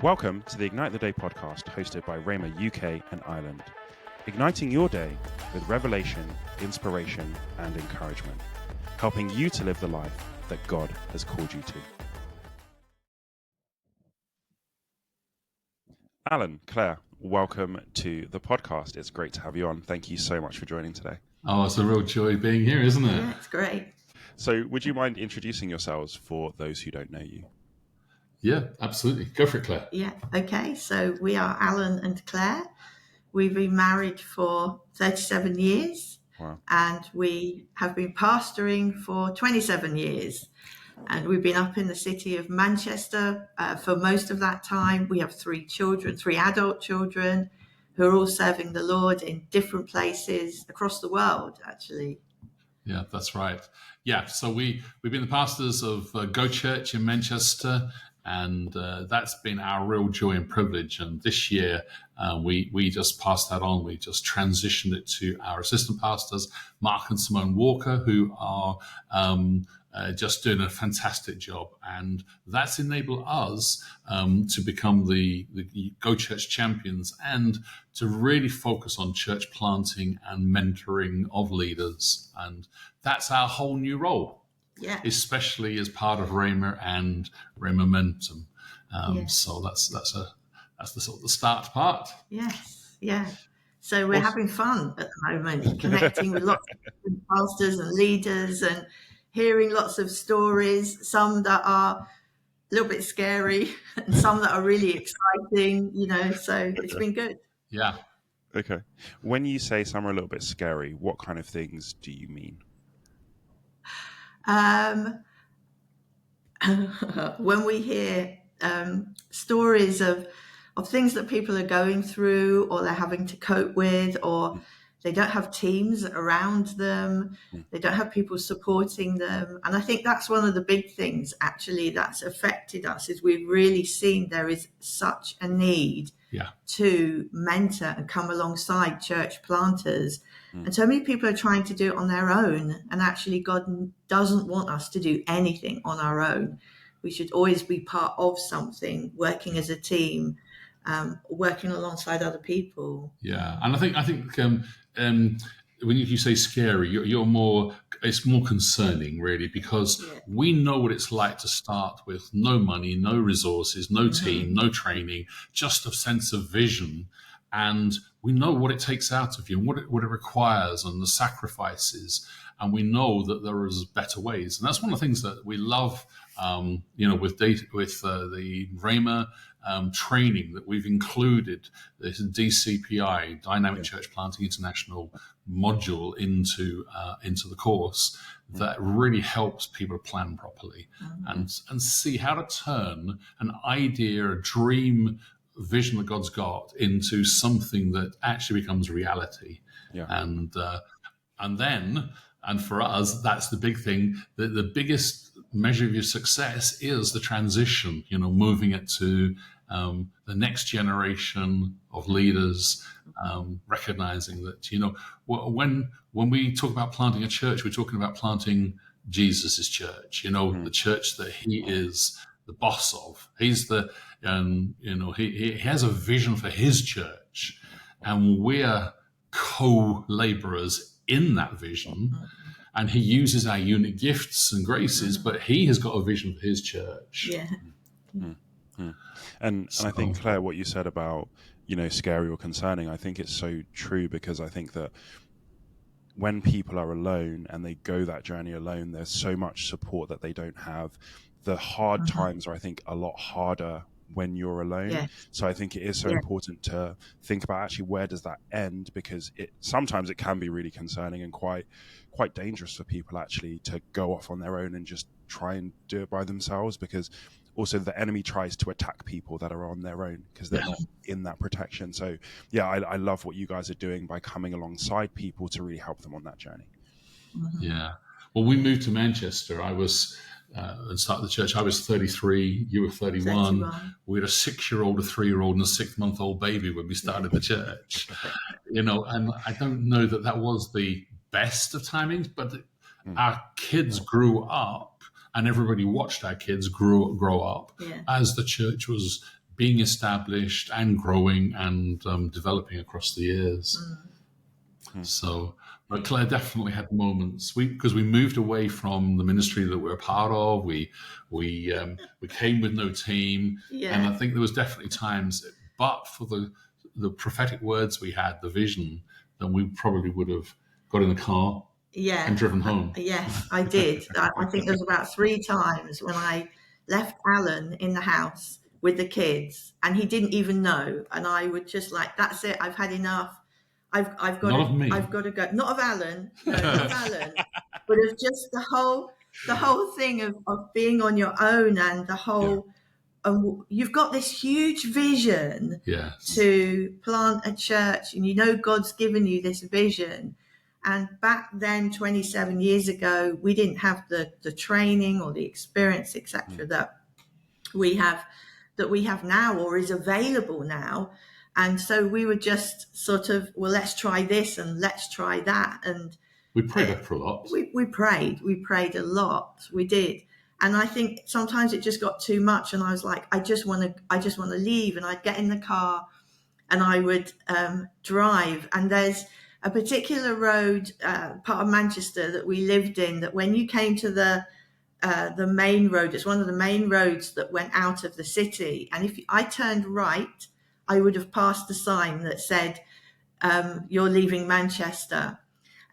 Welcome to the Ignite the Day podcast hosted by Rhema UK and Ireland. Igniting your day with revelation, inspiration, and encouragement, helping you to live the life that God has called you to. Alan, Claire, welcome to the podcast. It's great to have you on. Thank you so much for joining today. Oh, it's a real joy being here, isn't it? Yeah, it's great. So would you mind introducing yourselves for those who don't know you? Yeah, absolutely. Go for it, Claire. Yeah, okay. So we are Alan and Claire. We've been married for 37 years. Wow. And we have been pastoring for 27 years. And we've been up in the city of Manchester for most of that time. We have three adult children who are all serving the Lord in different places across the world, actually. Yeah, that's right. Yeah, so we've been the pastors of Go Church in Manchester, and that's been our real joy and privilege. And this year, we just passed that on. We just transitioned it to our assistant pastors, Mark and Simone Walker, who are just doing a fantastic job. And that's enabled us to become the Go Church champions and to really focus on church planting and mentoring of leaders. And that's our whole new role. Yeah. Especially as part of Rhema and Rhema Momentum. So that's the sort of the start part. Yes, yeah. So we're having fun at the moment, connecting with lots of different pastors and leaders and hearing lots of stories, some that are a little bit scary and some that are really exciting, so it's been good. Yeah. Okay. When you say some are a little bit scary, what kind of things do you mean? When we hear stories of things that people are going through or they're having to cope with, or they don't have teams around them, they don't have people supporting them. And I think that's one of the big things actually that's affected us, is we've really seen there is such a need to mentor and come alongside church planters. And so many people are trying to do it on their own. And actually, God doesn't want us to do anything on our own. We should always be part of something, working as a team, working alongside other people. Yeah, and I think when you say scary, you're more. It's more concerning, really, because we know what it's like to start with no money, no resources, no team, no training, just a sense of vision. And we know what it takes out of you and what it requires and the sacrifices. And we know that there is better ways. And that's one of the things that we love, with the Rhema training that we've included, this DCPI, Dynamic Church Planting International module into the course that really helps people plan properly and see how to turn an idea, a dream, vision that God's got into something that actually becomes reality. Yeah. And for us, that's the big thing. The biggest measure of your success is the transition, moving it to the next generation of leaders, recognizing that, when we talk about planting a church, we're talking about planting Jesus's church, the church that he is the boss of. He's he has a vision for his church, and we're co-laborers in that vision. And he uses our unique gifts and graces, but he has got a vision for his church. Yeah. And I think, Claire, what you said about, scary or concerning, I think it's so true, because I think that when people are alone and they go that journey alone, there's so much support that they don't have. The hard times are, I think, a lot harder when you're alone. Yeah. So I think it is so important to think about actually where does that end, because sometimes it can be really concerning and quite dangerous for people actually to go off on their own and just try and do it by themselves, because also the enemy tries to attack people that are on their own because they're not in that protection. So I love what you guys are doing by coming alongside people to really help them on that journey. Yeah. Well, we moved to Manchester. I was and started the church. I was 33, you were 31. We had a 6-year-old, a 3-year-old, and a 6-month-old baby when we started the church. And I don't know that was the best of timings, but our kids grew up, and everybody watched our kids grow up as the church was being established and growing and developing across the years. So, but Claire definitely had moments. Because we moved away from the ministry that we were part of. We came with no team, and I think there was definitely times. But for the prophetic words we had, the vision, then we probably would have got in the car and driven home. Yes, I did. I think there was about 3 times when I left Alan in the house with the kids, and he didn't even know. And I would just like, that's it. I've had enough. I've got Not of me. I've got to go. Not of Alan, no, not of Alan, but of just the whole thing of being on your own, and the whole. You've got this huge vision to plant a church, and you know God's given you this vision. And back then, 27 years ago, we didn't have the training or the experience, etc., that we have now, or is available now. And so we were just sort of, well, let's try this and let's try that. And we prayed for a lot. We prayed a lot. We did. And I think sometimes it just got too much. And I was like, I just want to leave. And I'd get in the car and I would drive. And there's a particular road, part of Manchester that we lived in, that when you came to the main road, it's one of the main roads that went out of the city. And if I turned right, I would have passed the sign that said, you're leaving Manchester.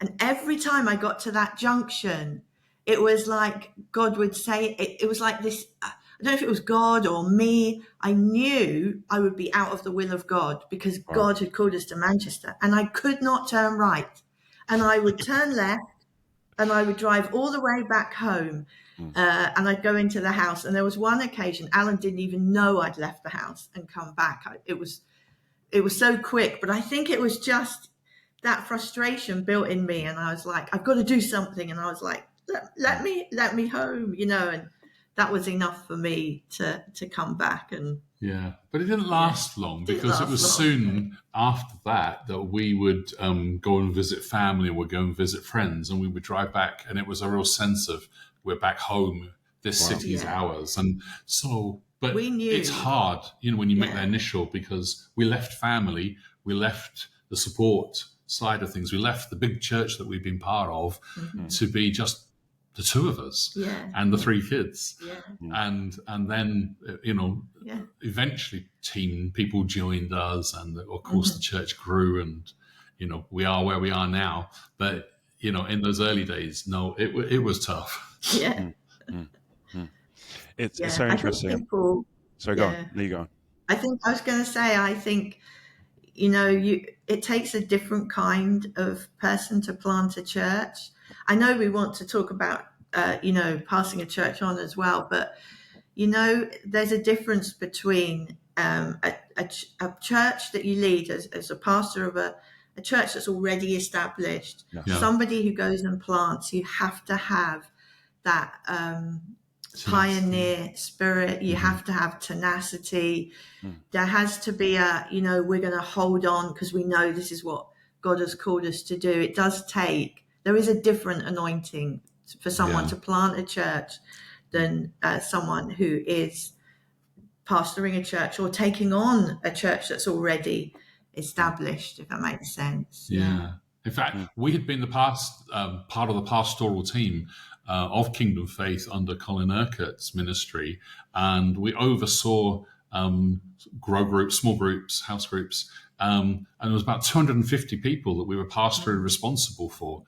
And every time I got to that junction, it was like God would say, it was like this, I don't know if it was God or me. I knew I would be out of the will of God, because God had called us to Manchester, and I could not turn right. And I would turn left, and I would drive all the way back home. And I'd go into the house. And there was one occasion, Alan didn't even know I'd left the house and come back. It was so quick, but I think it was just that frustration built in me. And I was like, I've got to do something. And I was like, let me home, and that was enough for me to come back. And but it didn't last long, because it was soon after that we would go and visit family, and we'd go and visit friends, and we would drive back, and it was a real sense of, we're back home, this city is ours. And so, but we knew it's hard, when you make that initial, because we left family, we left the support side of things, we left the big church that we've been part of to be just the 2 of us and the 3 kids. And then, eventually people joined us, and of course the church grew, and, we are where we are now. But, in those early days, no, it was tough. It's so interesting. So go on. There you go. I was going to say, I think, it takes a different kind of person to plant a church. I know we want to talk about, passing a church on as well, but, there's a difference between a church that you lead as a pastor of a church that's already established. Somebody who goes and plants, you have to have that pioneer spirit. You have to have tenacity. There has to be we're going to hold on because we know this is what God has called us to do. There is a different anointing for someone to plant a church than someone who is pastoring a church or taking on a church that's already established, if that makes sense. In fact, we had been the part of the pastoral team of Kingdom Faith under Colin Urquhart's ministry, and we oversaw grow groups, small groups, house groups, and there was about 250 people that we were pastorally responsible for.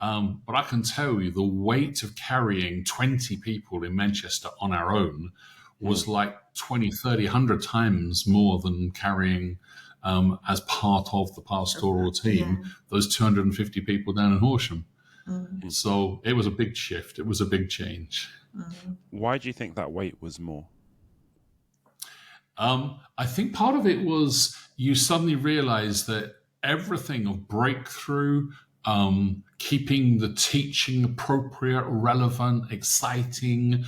But I can tell you, the weight of carrying 20 people in Manchester on our own was like 20, 30, 100 times more than carrying as part of the pastoral team, those 250 people down in Horsham. So it was a big shift. It was a big change. Why do you think that weight was more? I think part of it was you suddenly realize that everything of breakthrough, keeping the teaching appropriate, relevant, exciting,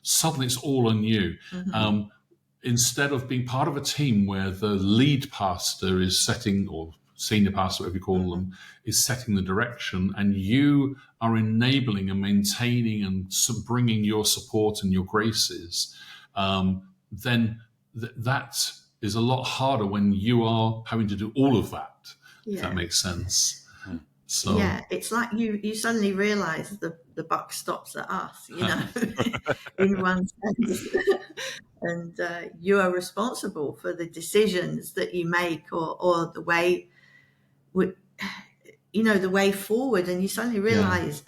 suddenly it's all on you. Instead of being part of a team where the lead pastor is setting, or senior pastor, whatever you call them, is setting the direction, and you are enabling and maintaining and bringing your support and your graces, then that is a lot harder when you are having to do all of that. If Yeah. that makes sense. So Yeah, it's like you suddenly realise the buck stops at us, in one sense, and you are responsible for the decisions that you make, or the way, the way forward, and you suddenly realise,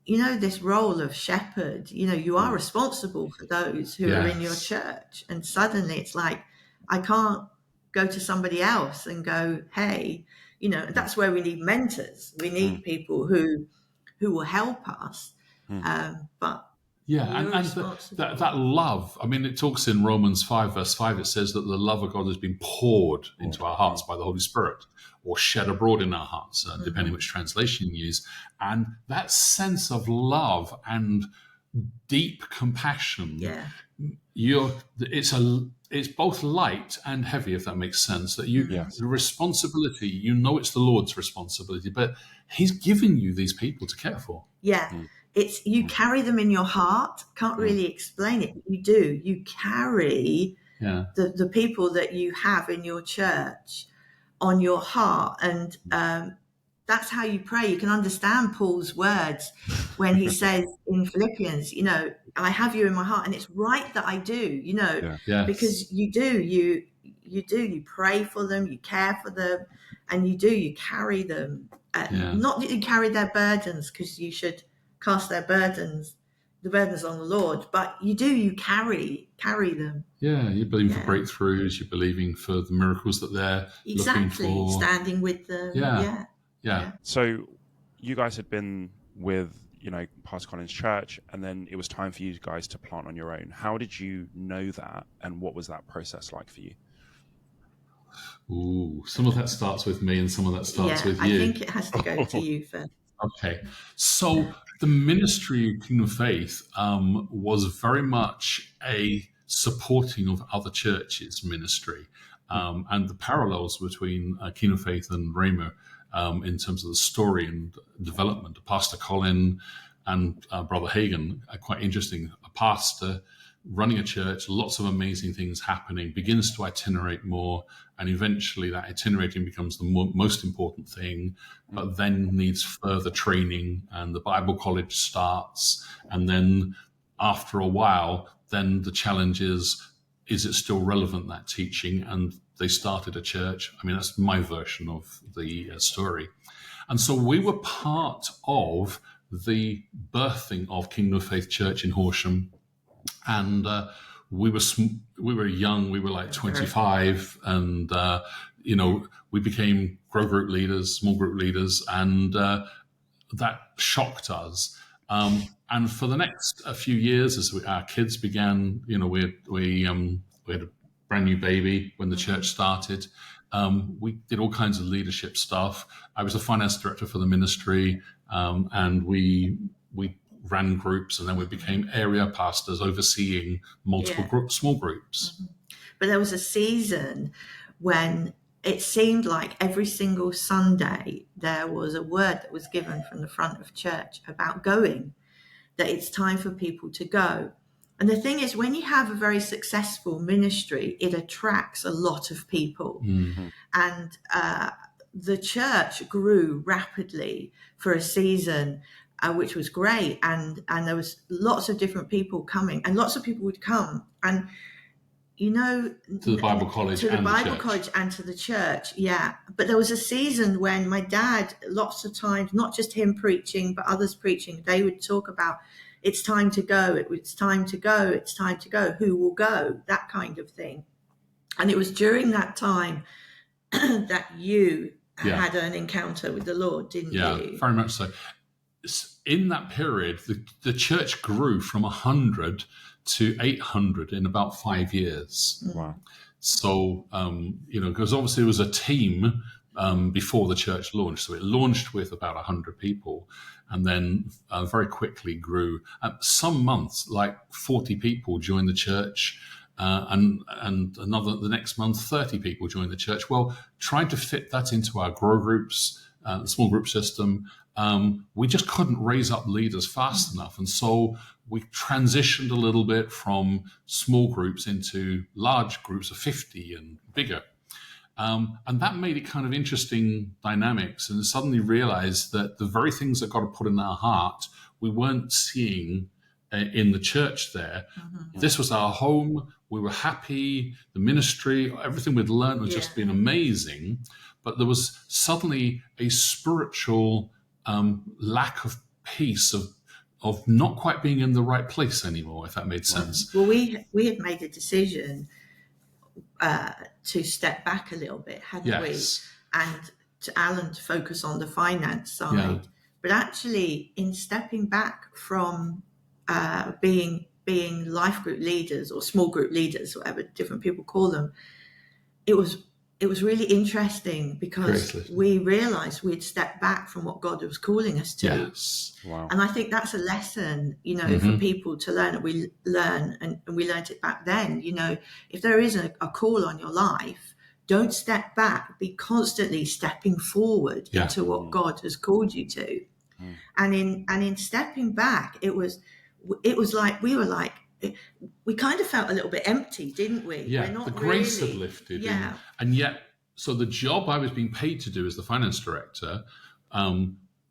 this role of shepherd, you are responsible for those who are in your Yes. church, and suddenly it's like, I can't go to somebody else and go, hey, that's where we need mentors. We need people who will help us. But Yeah, you're and responsible. that love, I mean, it talks in Romans 5, verse 5, it says that the love of God has been poured into our hearts by the Holy Spirit, or shed abroad in our hearts, depending which translation you use. And that sense of love and deep compassion, Yeah. it's both light and heavy, if that makes sense. That Yes. the responsibility, it's the Lord's responsibility, but He's given you these people to care for. Yeah. It's you carry them in your heart. Can't really explain it, but you do. You carry the people that you have in your church on your heart, and that's how you pray. You can understand Paul's words when he says in Philippians, I have you in my heart, and it's right that I do, Yes. because you pray for them, you care for them, and you carry them. Not that you carry their burdens, because you should cast the burdens on the Lord, but you carry them. Yeah, you're believing for breakthroughs, you're believing for the miracles that they're looking for. Standing with them. Yeah. So you guys had been with, Pastor Colin's church, and then it was time for you guys to plant on your own. How did you know that, and what was that process like for you? Ooh, some of that starts with me and some of that starts with you. I think it has to go to you first. Okay. So the ministry of Kingdom of Faith was very much a supporting of other churches' ministry. And the parallels between Kingdom of Faith and Rhema in terms of the story and development of Pastor Colin and Brother Hagen are quite interesting. A pastor running a church, lots of amazing things happening, begins to itinerate more, and eventually that itinerating becomes the most important thing, but then needs further training, and the Bible college starts, and then after a while, then the challenge is it still relevant, that teaching? And they started a church. I mean, that's my version of the story. And so we were part of the birthing of Kingdom of Faith Church in Horsham. And we were young. We were like 25, and we became grow group leaders, small group leaders, and that shocked us. And for the next few years, as our kids began, we had a brand new baby when the church started. We did all kinds of leadership stuff. I was the finance director for the ministry, and we ran groups, and then we became area pastors overseeing multiple small groups. But there was a season when it seemed like every single Sunday there was a word that was given from the front of church about going, that it's time for people to go. And the thing is, when you have a very successful ministry, it attracts a lot of people. And the church grew rapidly for a season, which was great. And there was lots of different people coming, and lots of people would come. And, to the Bible college and to the church. Yeah. But there was a season when my dad, lots of times, not just him preaching, but others preaching, they would talk about, it's time to go. It's time to go. It's time to go. Who will go? That kind of thing. And it was during that time that you had an encounter with the Lord, didn't you? Yeah, very much so. In that period, the church grew from 100 to 800 in about 5 years. Wow. So, because obviously there was a team before the church launched. So it launched with about 100 people, and then very quickly grew. Some months, like 40 people joined the church, and the next month, 30 people joined the church. Well, trying to fit that into our grow groups the small group system, we just couldn't raise up leaders fast enough. And so we transitioned a little bit from small groups into large groups of 50 and bigger. And that made it kind of interesting dynamics, and suddenly realized that the very things that God had put in our heart, we weren't seeing in the church there. This was our home. We were happy. The ministry, everything we'd learned was just been amazing. But there was suddenly a spiritual lack of peace, of not quite being in the right place anymore, if that made sense. Well, we had made a decision to step back a little bit, hadn't we? And to Alan to focus on the finance side. But actually, in stepping back from being life group leaders or small group leaders, whatever different people call them, it was really interesting because we realized we'd stepped back from what God was calling us to. Wow. And I think that's a lesson, for people to learn. And we learn, and we learned it back then, if there is a call on your life, don't step back, be constantly stepping forward into what God has called you to. And in stepping back, it was like, we kind of felt a little bit empty, didn't we? Yeah, the grace had lifted. Yeah. And yet, so the job I was being paid to do as the finance director,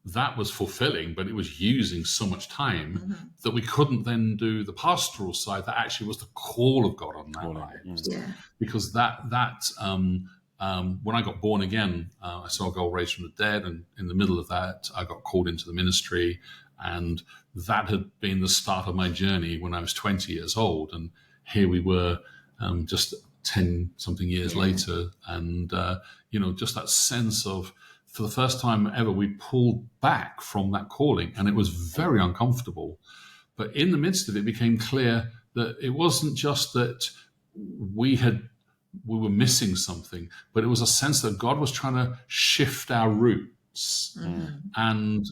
that was fulfilling, but it was using so much time that we couldn't then do the pastoral side. That actually was the call of God on our lives. Because that when I got born again, I saw God raised from the dead, and in the middle of that, I got called into the ministry, and that had been the start of my journey when I was 20 years old. And here we were, just 10 something years later. And, just that sense of, for the first time ever, we pulled back from that calling, and it was very uncomfortable. But in the midst of it, became clear that it wasn't just that we were missing something, but it was a sense that God was trying to shift our roots. And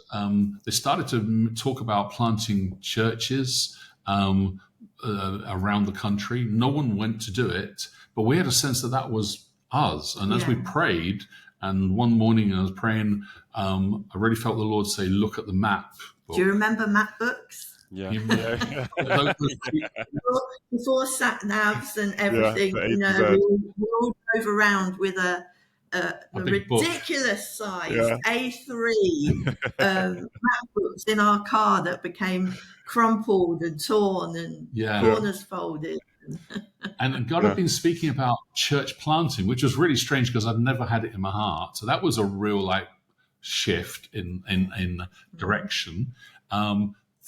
they started to talk about planting churches around the country. No one went to do it, but we had a sense that was us. And as we prayed, and one morning I was praying, I really felt the Lord say, look at the map. Do you remember map books? Yeah. Before sat navs and everything, we all drove around with a ridiculous size A3 map books in our car that became crumpled and torn and corners folded. And God had been speaking about church planting, which was really strange because I'd never had it in my heart. So that was a real shift in direction.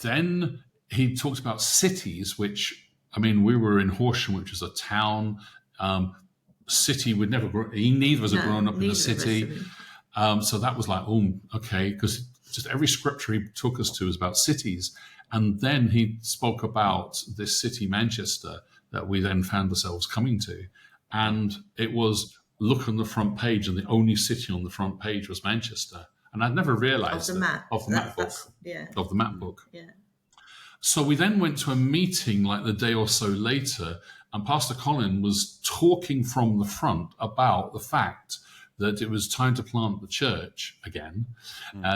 Then he talked about cities, which, we were in Horsham, which is a town. City would never grow. Neither of us had grown up in the city. So that was like, okay, because just every scripture he took us to was about cities. And then he spoke about this city, Manchester, that we then found ourselves coming to. And it was, look on the front page, and the only city on the front page was Manchester. And I'd never realized of the map book. Yeah. So we then went to a meeting like the day or so later, and Pastor Colin was talking from the front about the fact that it was time to plant the church again.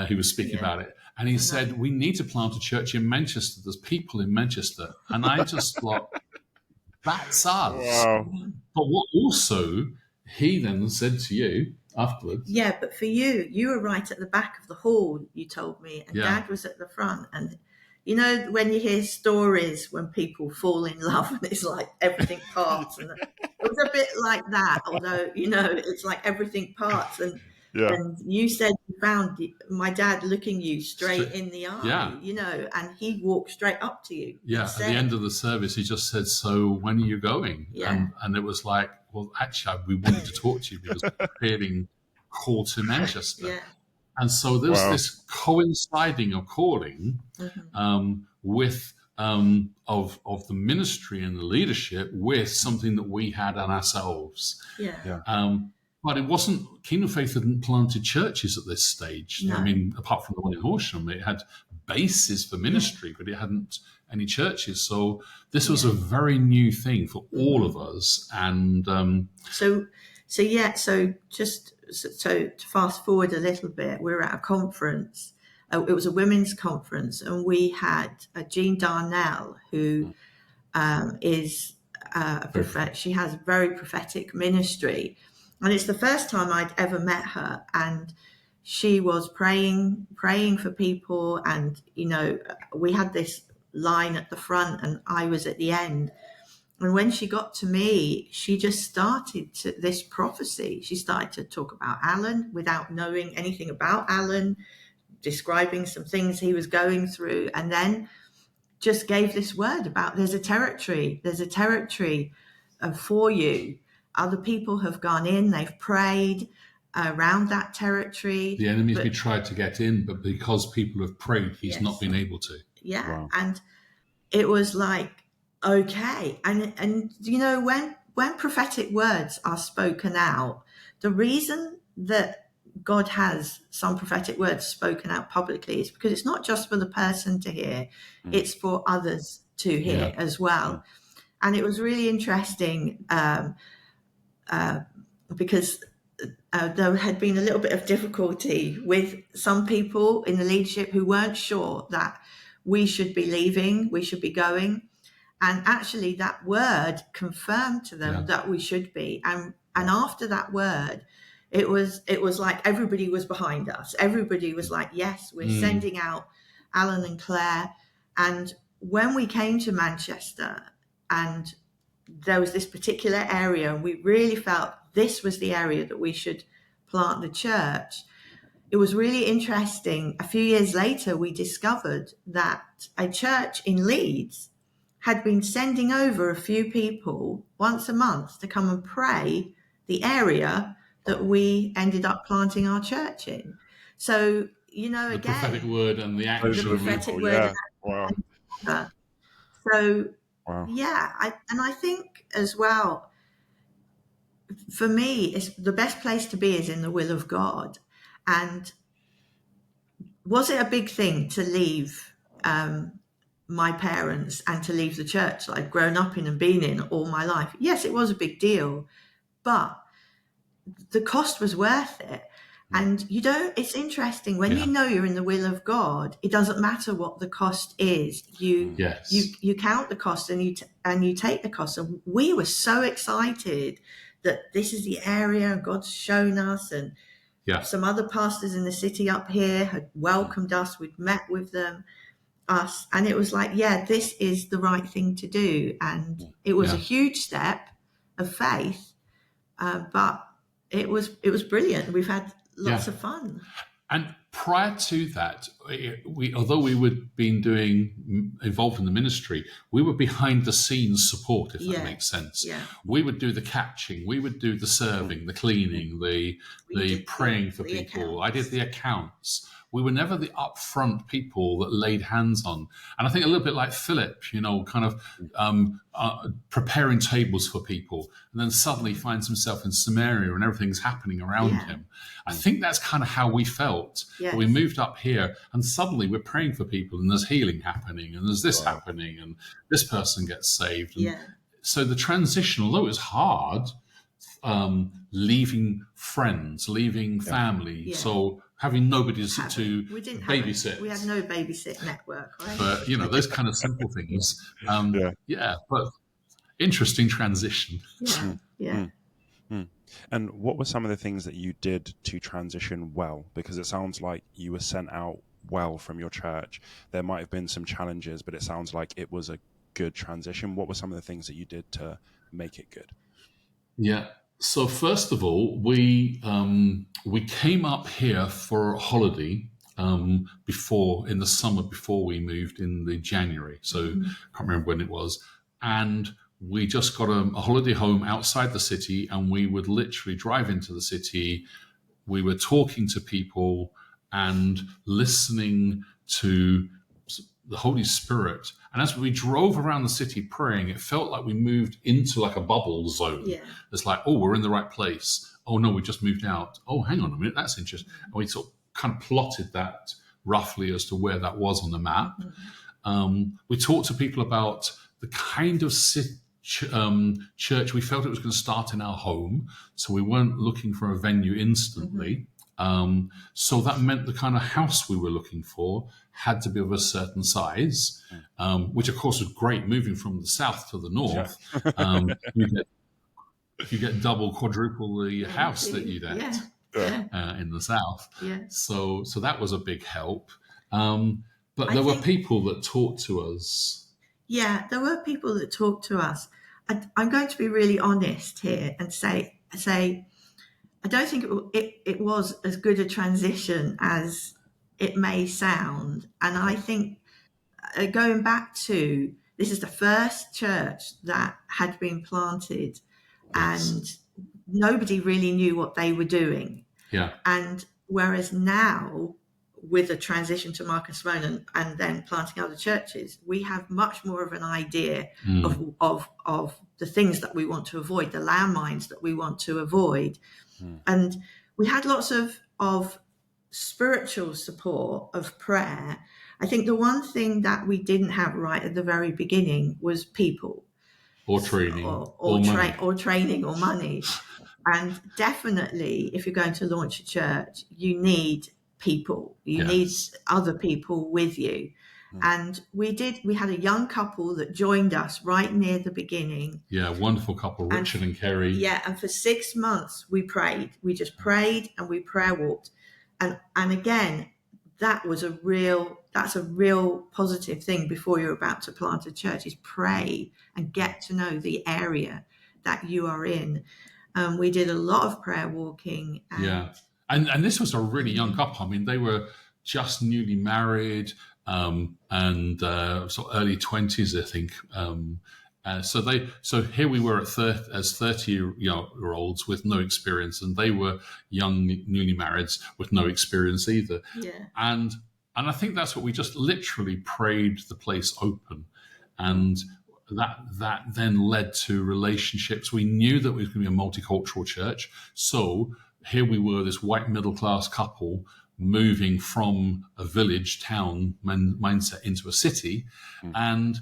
He was speaking about it. And he said, we need to plant a church in Manchester. There's people in Manchester. And I just thought, that's us. Wow. But what also he then said to you afterwards. Yeah, but for you were right at the back of the hall, you told me, and Dad was at the front. And when you hear stories when people fall in love and it's like everything parts, and it was a bit like that, although, it's like everything parts. And you said you found my dad looking you straight in the eye, and he walked straight up to you. Yeah, at the end of the service, he just said, so when are you going? Yeah. And it was like, well, actually, we wanted to talk to you because we're feeling called to Manchester. Yeah. And so there's this coinciding of calling with of the ministry and the leadership with something that we had on ourselves. But it wasn't, Kingdom Faith hadn't planted churches at this stage. No. Apart from the one in Horsham, it had bases for ministry, but it hadn't any churches. So this was a very new thing for all of us. And So So just so to fast forward a little bit, we were at a conference. It was a women's conference, and we had Jean Darnell, who is a prophet. She has a very prophetic ministry, and it's the first time I'd ever met her. And she was praying for people, and we had this line at the front, and I was at the end. And when she got to me, she just started this prophecy. She started to talk about Alan without knowing anything about Alan, describing some things he was going through, and then just gave this word about there's a territory for you. Other people have gone in, they've prayed around that territory. The enemy's been tried to get in, but because people have prayed, he's not been able to. Yeah. Wow. And it was like, okay. And when prophetic words are spoken out, the reason that God has some prophetic words spoken out publicly is because it's not just for the person to hear, it's for others to hear as well. And it was really interesting because there had been a little bit of difficulty with some people in the leadership who weren't sure that we should be leaving, we should be going. And actually that word confirmed to them that we should be. And after that word, it was like everybody was behind us. Everybody was like, yes, we're sending out Alan and Claire. And when we came to Manchester, and there was this particular area, and we really felt this was the area that we should plant the church. It was really interesting. A few years later, we discovered that a church in Leeds had been sending over a few people once a month to come and pray the area that we ended up planting our church in. So, the prophetic word and the action. The prophetic word. Yeah. Wow. So, wow. I think as well, for me, it's the best place to be is in the will of God. And was it a big thing to leave my parents and to leave the church that I'd grown up in and been in all my life? Yes, it was a big deal, but the cost was worth it. And it's interesting when you know you're in the will of God, it doesn't matter what the cost is. You count the cost and you take the cost. And we were so excited that this is the area God's shown us, and some other pastors in the city up here had welcomed us. We'd met with them. And it was like, this is the right thing to do. And it was a huge step of faith, but it was brilliant. We've had lots of fun. And prior to that, although we would been involved in the ministry, we were behind the scenes support, if that makes sense. Yeah. We would do the catching, we would do the serving, the cleaning, the praying for people. I did the accounts. We were never the upfront people that laid hands on. And I think a little bit like Philip, kind of preparing tables for people, and then suddenly finds himself in Samaria and everything's happening around him. I think that's kind of how we felt. Yes. We moved up here and suddenly we're praying for people, and there's healing happening, and there's this happening, and this person gets saved. And so the transition, although it was hard, leaving friends, leaving family, so having nobody to babysit. We had no babysit network, right? But, those kind of simple things. But interesting transition. And what were some of the things that you did to transition well? Because it sounds like you were sent out well from your church. There might have been some challenges, but it sounds like it was a good transition. What were some of the things that you did to make it good? Yeah. So first of all, we came up here for a holiday before, in the summer before we moved in the January. So I can't remember when it was. And we just got a holiday home outside the city, and we would literally drive into the city. We were talking to people and listening to the Holy Spirit. And as we drove around the city praying, it felt like we moved into like a bubble zone. Yeah. It's like, oh, we're in the right place. Oh, no, we just moved out. Oh, hang on a minute, that's interesting. And we sort of kind of plotted that roughly as to where that was on the map. We talked to people about the kind of church, we felt it was going to start in our home, so we weren't looking for a venue instantly. So that meant the kind of house we were looking for had to be of a certain size, which of course was great. Moving from the south to the north, you get double, quadruple the house that you'd at in the south. So that was a big help. But there were people that talked to us. Yeah, there were people that talked to us. I'm going to be really honest here and say I don't think it was as good a transition as it may sound. And I think going back to, this is the first church that had been planted, and nobody really knew what they were doing. And whereas now, with a transition to Marcus Sloan and then planting other churches, we have much more of an idea of the things that we want to avoid, the landmines that we want to avoid. And we had lots of spiritual support, of prayer. I think the one thing that we didn't have right at the very beginning was people. Or training. Or training or money. And definitely, if you're going to launch a church, you need people. You need other people with you. And we had a young couple that joined us right near the beginning. Yeah, wonderful couple, Richard and Kerry. Yeah, and for 6 months we prayed. We just prayed and we prayer walked. And again, that's a real positive thing before you're about to plant a church, is pray and get to know the area that you are in. We did a lot of prayer walking. And this was a really young couple. I mean, they were just newly married, and sort of early 20s, I think. So here we were as 30-year-olds with no experience, and they were young, newly marrieds with no experience either. And I think that's what we just literally prayed the place open, and that then led to relationships. We knew that we was going to be a multicultural church, so here we were, this white middle-class couple moving from a village town mindset into a city, and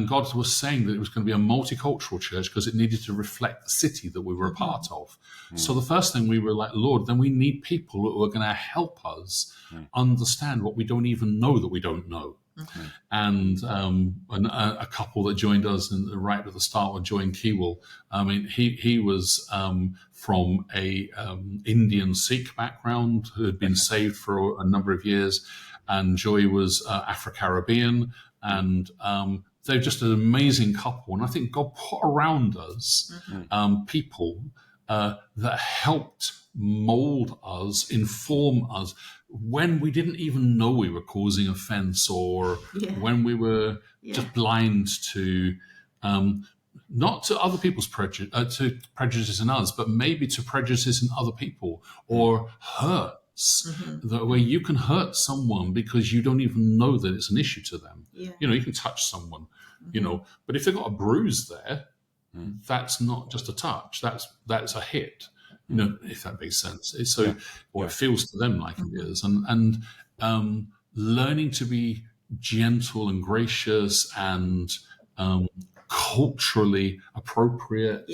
God was saying that it was going to be a multicultural church because it needed to reflect the city that we were a part of. So the first thing we were like, Lord, then we need people who are going to help us understand what we don't even know that we don't know. And a couple that joined us right at the start were Joy and Keewell. I mean, he was from a Indian Sikh background who had been saved for a number of years, and Joy was Afro-Caribbean, and they're just an amazing couple. And I think God put around us people that helped mold us, inform us, when we didn't even know we were causing offense, or when we were just blind to, not to other people's prejudices in us, but maybe to prejudices in other people, or hurts, where you can hurt someone because you don't even know that it's an issue to them. You know, you can touch someone, you know, but if they've got a bruise there, that's not just a touch, that's a hit. You know, if that makes sense. It feels to them like it is. And learning to be gentle and gracious and culturally appropriate.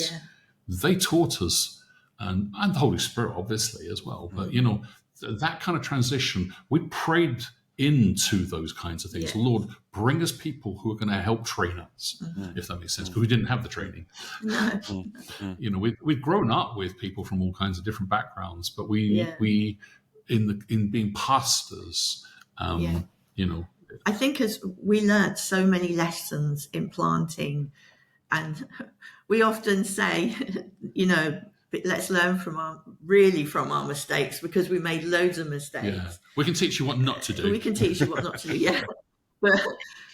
They taught us, and the Holy Spirit, obviously, as well. But, you know, that kind of transition, we prayed into those kinds of things. Lord, bring us people who are going to help train us, if that makes sense, because we didn't have the training. You know, we've grown up with people from all kinds of different backgrounds, but we in being pastors, you know, I think as we learnt so many lessons in planting, and we often say, you know, let's learn from our mistakes, because we made loads of mistakes. We can teach you what not to do. We can teach you what not to do.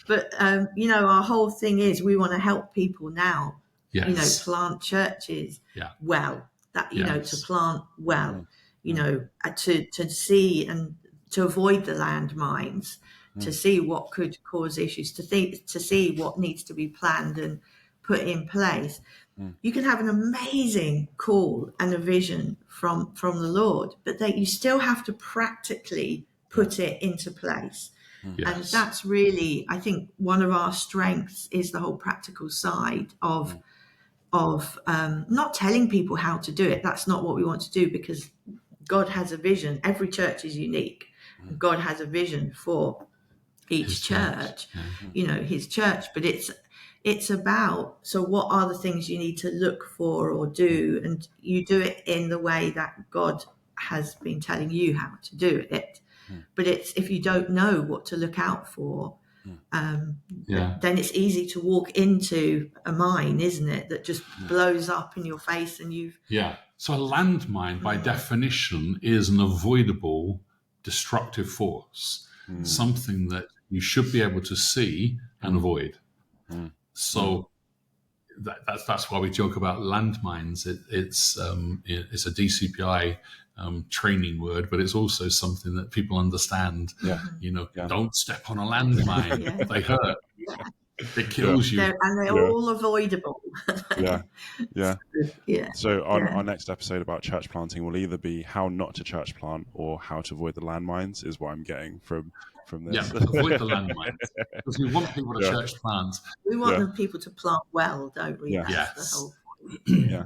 But you know, our whole thing is we want to help people now. You know, plant churches well. That you know, to plant well. You know, to see and to avoid the landmines, to see what could cause issues, to see what needs to be planned and put in place. You can have an amazing call and a vision from the Lord, but that you still have to practically put it into place. And that's really, I think, one of our strengths is the whole practical side of not telling people how to do it. That's not what we want to do, because God has a vision. Every church is unique. And God has a vision for each church, his church. But it's about, so what are the things you need to look for or do? And you do it in the way that God has been telling you how to do it. But it's, if you don't know what to look out for, then it's easy to walk into a mine, isn't it? That just blows up in your face, and you've So a landmine, by definition, is an avoidable destructive force, something that you should be able to see and avoid. So that's why we joke about landmines. It's a DCPI training word, but it's also something that people understand. Don't step on a landmine; they hurt. It kills you, and they're all avoidable. So our next episode about church planting will either be how not to church plant or how to avoid the landmines, is what I'm getting from this. Avoid the landmines, because we want people to church plant. We want the people to plant well, don't we? That's the whole point.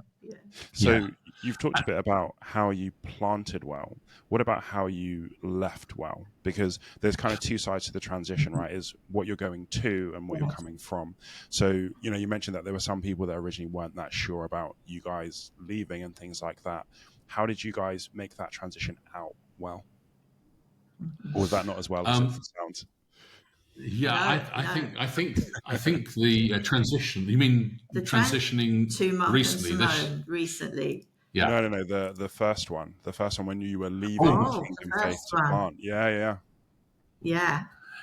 So you've talked a bit about how you planted well. What about how you left well? Because there's kind of two sides to the transition, right? Is what you're going to and what you're coming from. So, you mentioned that there were some people that originally weren't that sure about you guys leaving and things like that. How did you guys make that transition out well? Or was that not as well as it sounds? I think the transition. You mean the transitioning to Mark recently? Recently. Yeah. No. The first one when you were leaving Kingdom Faith to plant. Yeah.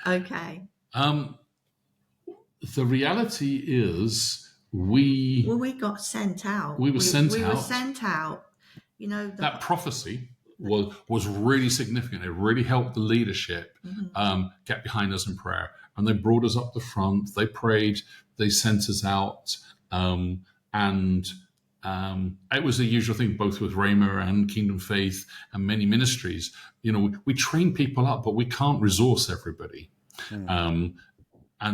Okay. The reality is we got sent out. We were sent out. That prophecy was really significant. It really helped the leadership get behind us in prayer. And they brought us up the front. They prayed. They sent us out. And it was the usual thing, both with Rhema and Kingdom Faith and many ministries. We train people up, but we can't resource everybody. And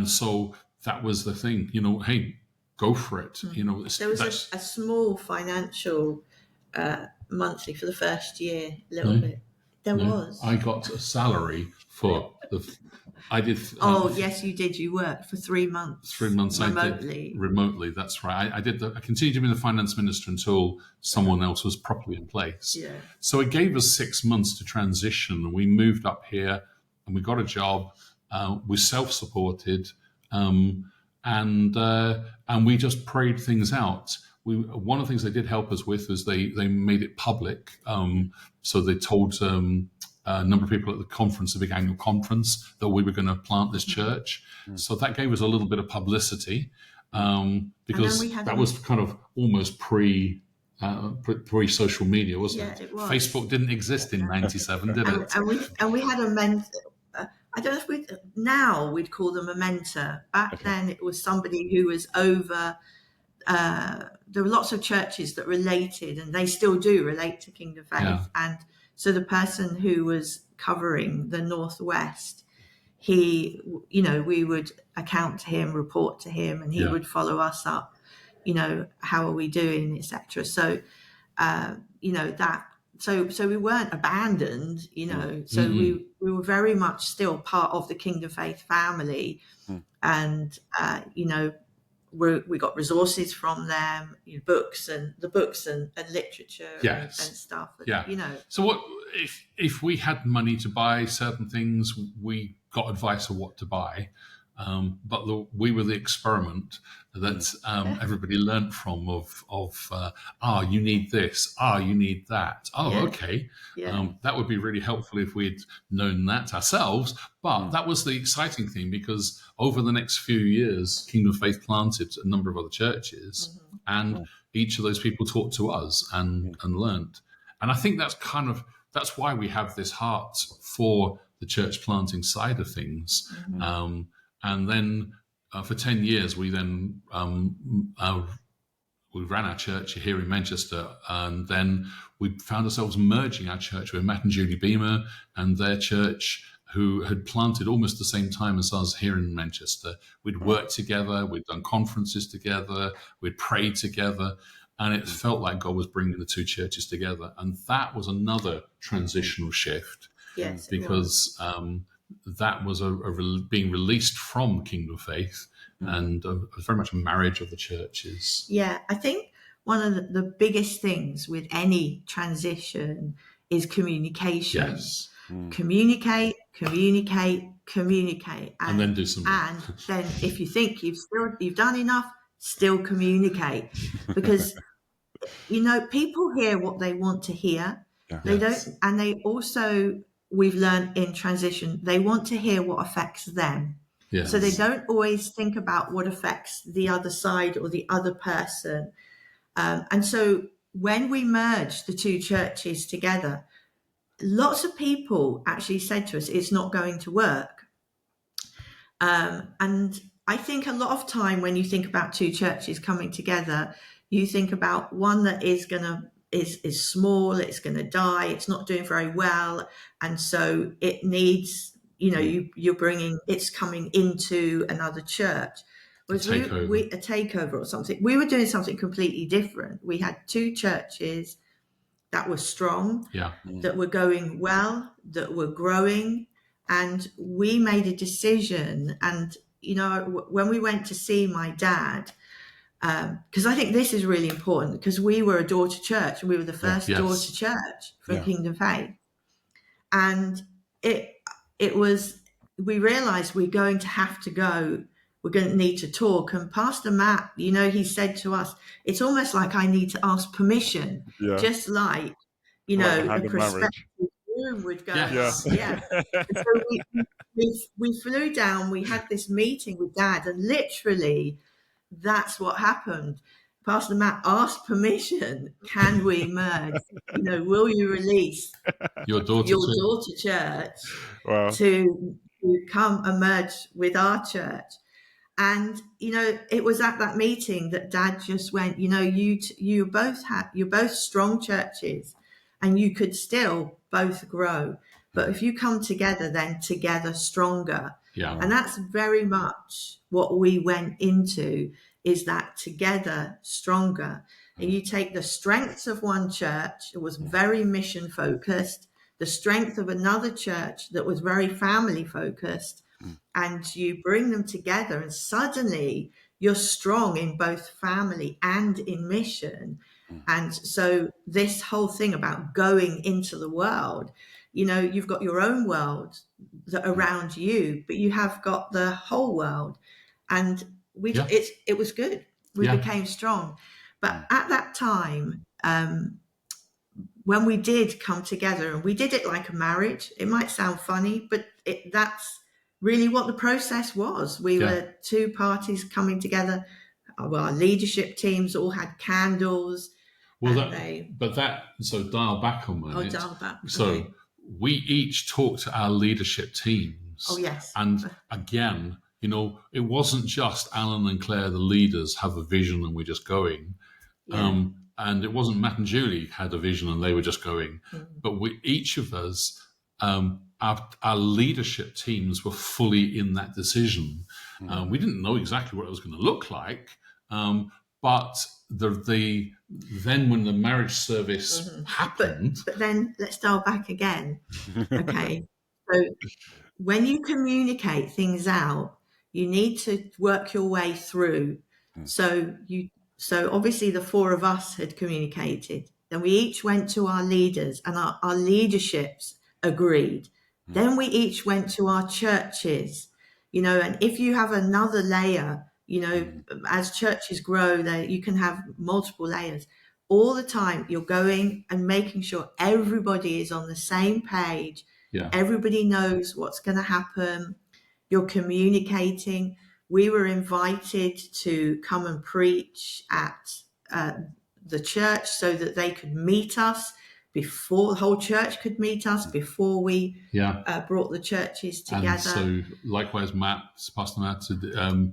so that was the thing. Hey, go for it. There was a small financial monthly for the first year, a little bit. There was. I got a salary for I did. Yes, you did. You worked for 3 months. 3 months remotely. Remotely, that's right. I continued to be the finance minister until someone else was properly in place. Yeah. So it gave us 6 months to transition. We moved up here and we got a job. We self-supported, and we just prayed things out. One of the things they did help us with is they made it public. So they told a number of people at the conference, the big annual conference, that we were going to plant this church. So that gave us a little bit of publicity, because that was kind of almost pre-social media, wasn't it? It was. Facebook didn't exist in '97, did it? And we had a mentor. I don't know if now we'd call them a mentor. Back then it was somebody who was over. There were lots of churches that related, and they still do relate to Kingdom Faith. And so the person who was covering the Northwest, we would account to him, report to him, and he would follow us up. How are we doing, etc. So, So we weren't abandoned. So we were very much still part of the Kingdom Faith family, and we got resources from them, books and literature and stuff. So what if we had money to buy certain things? We got advice of what to buy, but we were the experiment that everybody learned from. You need this. You need that. Okay. That would be really helpful if we'd known that ourselves. But that was the exciting thing, because over the next few years, Kingdom Faith planted a number of other churches, and each of those people talked to us and learned. And I think that's why we have this heart for the church planting side of things. And then for 10 years, we then we ran our church here in Manchester, and then we found ourselves merging our church with Matt and Julie Beamer and their church, who had planted almost the same time as us here in Manchester. We'd worked together, we'd done conferences together, we'd prayed together, and it felt like God was bringing the two churches together. And that was another transitional shift, Yes, because that was being released from Kingdom Faith, and very much a marriage of the churches. Yeah, I think one of the biggest things with any transition is communication. Yes. Communicate, And then do some more. And then if you think you've done enough, still communicate, because people hear what they want to hear. Yeah. They don't, and they also, we've learned in transition, they want to hear what affects them. Yes. So they don't always think about what affects the other side or the other person. And so when we merged the two churches together, lots of people actually said to us, it's not going to work. And I think a lot of time when you think about two churches coming together, you think about one that is small, it's going to die, it's not doing very well. And so it needs, it's coming into another church. Whereas a takeover or something. We were doing something completely different. We had two churches that were strong, that were going well, that were growing. And we made a decision. And, when we went to see my dad, because I think this is really important, because we were a daughter church, and we were the first daughter church for Kingdom Faith. And we realized we're going to have to go. We're going to need to talk. And Pastor Matt, he said to us, it's almost like I need to ask permission, just like, a prospective groom would go. Yeah. And so we flew down, we had this meeting with Dad, and literally that's what happened. Pastor Matt asked permission. Can we merge? Will you release your daughter church to come and merge with our church? And, it was at that meeting that Dad just went, you're both strong churches, and you could still both grow. But if you come together, then together stronger. Yeah. And that's very much what we went into, is that together stronger. And you take the strengths of one church, it was very mission focused, the strength of another church that was very family focused, and you bring them together, and suddenly you're strong in both family and in mission. And so this whole thing about going into the world, you've got your own world around you, but you have got the whole world. And it was good. We became strong. But at that time, when we did come together, and we did it like a marriage, it might sound funny, but that's really what the process was. We were two parties coming together. Our leadership teams all had candles. So dial back a moment. Oh, dial back. So we each talked to our leadership teams. Oh, yes. And again, it wasn't just Alan and Claire, the leaders, have a vision and we're just going. Yeah. And it wasn't Matt and Julie had a vision and they were just going. But each of us, our leadership teams were fully in that decision. We didn't know exactly what it was going to look like, but then when the marriage service happened... But then let's dial back again. Okay. So when you communicate things out, you need to work your way through. So obviously the four of us had communicated. Then we each went to our leaders, and our leaderships agreed. Then we each went to our churches, and if you have another layer, as churches grow, you can have multiple layers. All the time you're going and making sure everybody is on the same page. Yeah. Everybody knows what's going to happen. You're communicating. We were invited to come and preach at the church so that they could meet us before the whole church could meet us, before we brought the churches together. And so likewise, Pastor Matt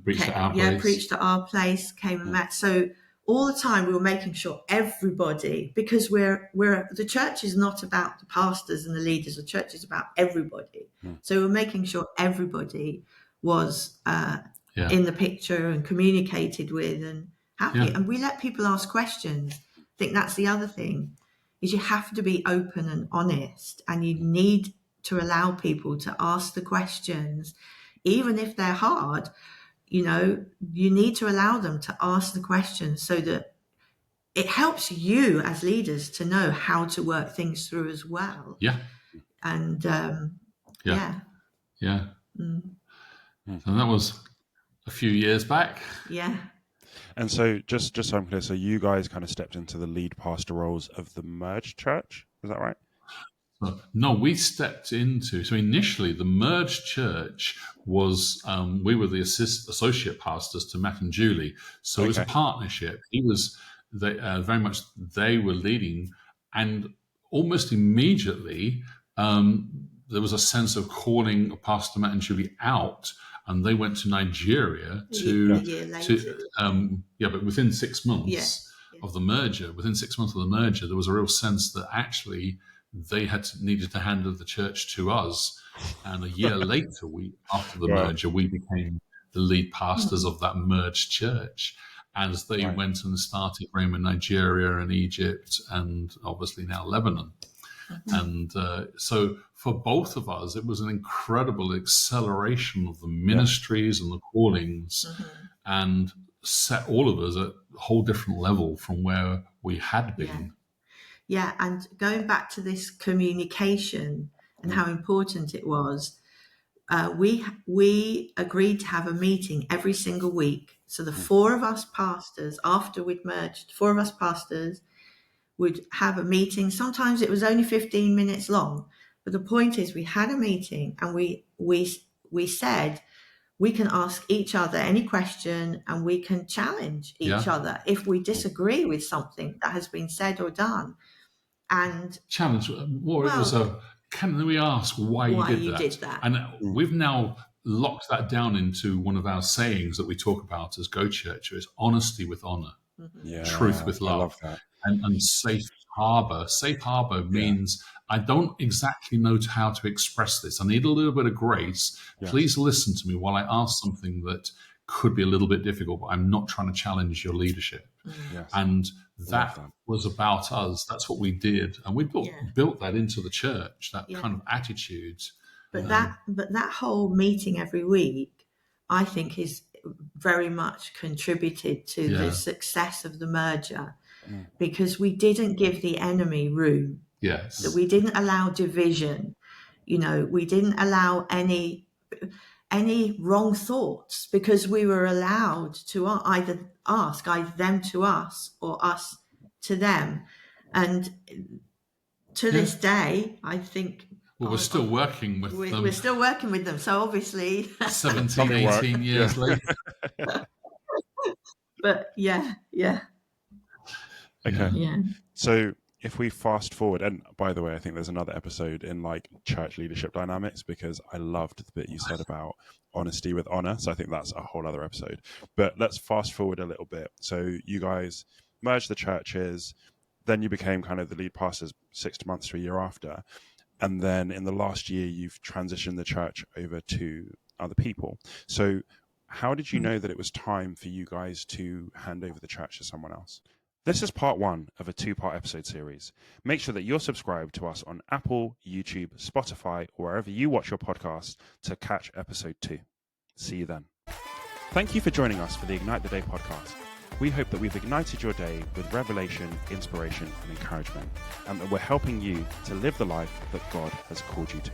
preached at our place. Yeah, preached at our place, came and met. So all the time we were making sure everybody, because the church is not about the pastors and the leaders, the church is about everybody. So we're making sure everybody was in the picture and communicated with and happy. And we let people ask questions. I think that's the other thing, is you have to be open and honest, and you need to allow people to ask the questions, even if they're hard. You need to allow them to ask the questions so that it helps you as leaders to know how to work things through as well. Yeah. And Yeah. And that was a few years back. Yeah. And so just so I'm clear, so you guys kind of stepped into the lead pastor roles of the merged church, is that right? No, we stepped into. So initially, the merged church was we were the associate pastors to Matt and Julie. So it was a partnership. Very much they were leading, and almost immediately there was a sense of calling Pastor Matt and Julie out, and they went to Nigeria but within 6 months of the merger, there was a real sense that actually they needed to hand over the church to us. And a year later, after the merger, we became the lead pastors of that merged church, as they went and started Rhema, Nigeria and Egypt, and obviously now Lebanon. And so for both of us, it was an incredible acceleration of the ministries and the callings, and set all of us at a whole different level from where we had been. Yeah, and going back to this communication and how important it was, we agreed to have a meeting every single week. So the four of us pastors, after we'd merged, would have a meeting. Sometimes it was only 15 minutes long, but the point is we had a meeting, and we said we can ask each other any question, and we can challenge each other if we disagree with something that has been said or done. And challenge more, it was can we ask why you did that? And we've now locked that down into one of our sayings that we talk about as Go Churchers: honesty with honor, truth with love. I love that. And safe harbor. Safe harbor means I don't exactly know how to express this. I need a little bit of grace. Please listen to me while I ask something that could be a little bit difficult, but I'm not trying to challenge your leadership. And that was about us. That's what we did. And we built that into the church, that kind of attitude. But that whole meeting every week, I think, is very much contributed to the success of the merger, because we didn't give the enemy room. That we didn't allow division. We didn't allow any wrong thoughts, because we were allowed to either them to us or us to them. And to this day, I think... Well, we're still working with them. We're still working with them. So obviously... 17, 18 years later. But Okay. Yeah. So if we fast forward, and by the way, I think there's another episode in church leadership dynamics, because I loved the bit you said about honesty with honor. So I think that's a whole other episode. But let's fast forward a little bit. So you guys merged the churches, then you became kind of the lead pastors 6 months to a year after. And then in the last year, you've transitioned the church over to other people. So how did you know that it was time for you guys to hand over the church to someone else? This is part 1 of a 2-part episode series. Make sure that you're subscribed to us on Apple, YouTube, Spotify, or wherever you watch your podcasts to catch episode 2. See you then. Thank you for joining us for the Ignite the Day podcast. We hope that we've ignited your day with revelation, inspiration, and encouragement, and that we're helping you to live the life that God has called you to.